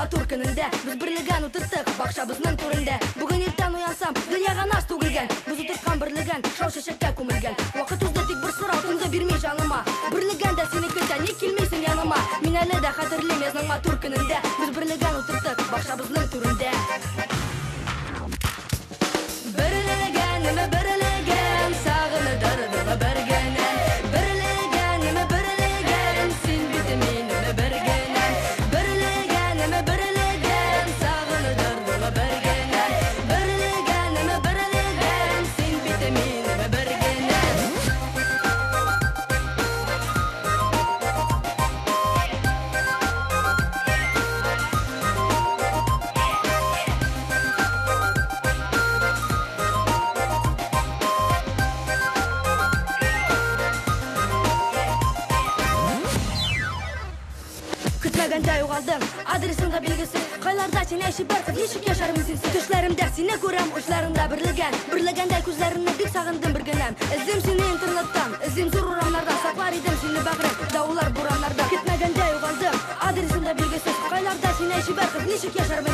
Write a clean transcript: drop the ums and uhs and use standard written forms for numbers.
матур күнінде біз бірлеген отырттық бақшабызның төрінде. Бүгін ертең уянсам, дүнияға нас төгілген, біз отыртқан бірлеген, шау шешекке көмілген. Уақыт үзді тек бір сұрау түнді бермей жаныма. Бірлеген де сені күтті, не келмейсің яныма. Мен әлі де қатырлемездің матур күнінде біз бірлеген отырттық бақшабызның төрінде. Бірлеген, сағыныдырдығы біргенен. Бірлеген, сен бітімен біргенен. Бірлеген, сағыныдырдығы біргенен. Бірлеген, сен бітімен біргенен. Күтмәгәндә югалдым, адресыңда белгесез. Кайларда син әши бер кыз, ничек яшарым синсез? Төшләремдә сине күрәм, учларыңда бирлеген. Бирлегәндәй күзләреңне бик сагындым бер генәм. Эзлим сине интернеттан, эзлим зур урамнарда, саклар идем сине бәгърем, даулар бураннарда. Күтмәгәндә югалдым, адресыңда белгесез. Кайларда син әши бер кыз, ничек яшарым